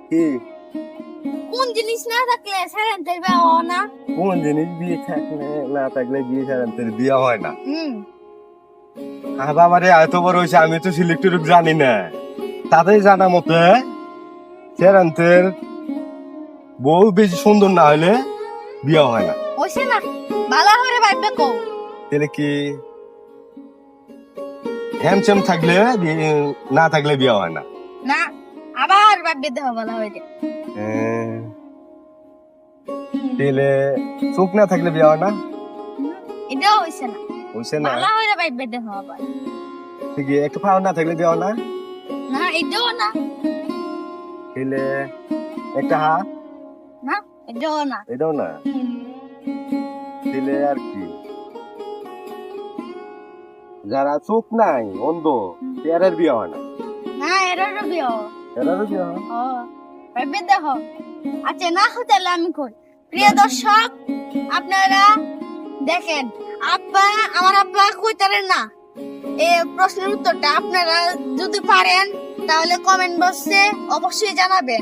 কি কোন জিনিস না থাকলে সারান্তের বিয়ে না? কোন জিনিস বিয়ে থাকলে না থাকলে বিয়ে সারান্তের বিয়ে হয় না? বাবারে এত বড় হয়েছে আমি তো সিলেক্টেড জানি না। তাদের জানা মতে সারান্তের বউ বেশি সুন্দর না হলে বিয়ে হয় না। ওইসে না বালা হরে ভাইবে কও। তাহলে কি হ্যামস্যাম থাকলে না থাকলে বিয়ে হয় না? না আবার ভাইবে দেহ বালা হইরে। তাহলে চোখ না থাকলে বিয়ে হয় না? এটাও হইছে না। হইছে না? বালা হরে ভাইবে দেহ আবার। ঠিক একটু পাও না থাকলে বিয়ে হয় না? না এটাও না। তাহলে একটা হাত না এটাও না। এটাও না। তাহলে আর কি যারা চোখ নাই অন্ধ এরার বিয়ে হয় না? না এরারও বিয়ে। এরারও বিয়ে হয়। ও ভাইবে দেহ। আচ্ছা না হতালে আমি কই। প্রিয় দর্শক আপনারা দেখেন আমার আব্বা কইতারেন না এই প্রশ্নের উত্তরটা আপনারা যদি পারেন তাহলে কমেন্ট বক্সে অবশ্যই জানাবেন।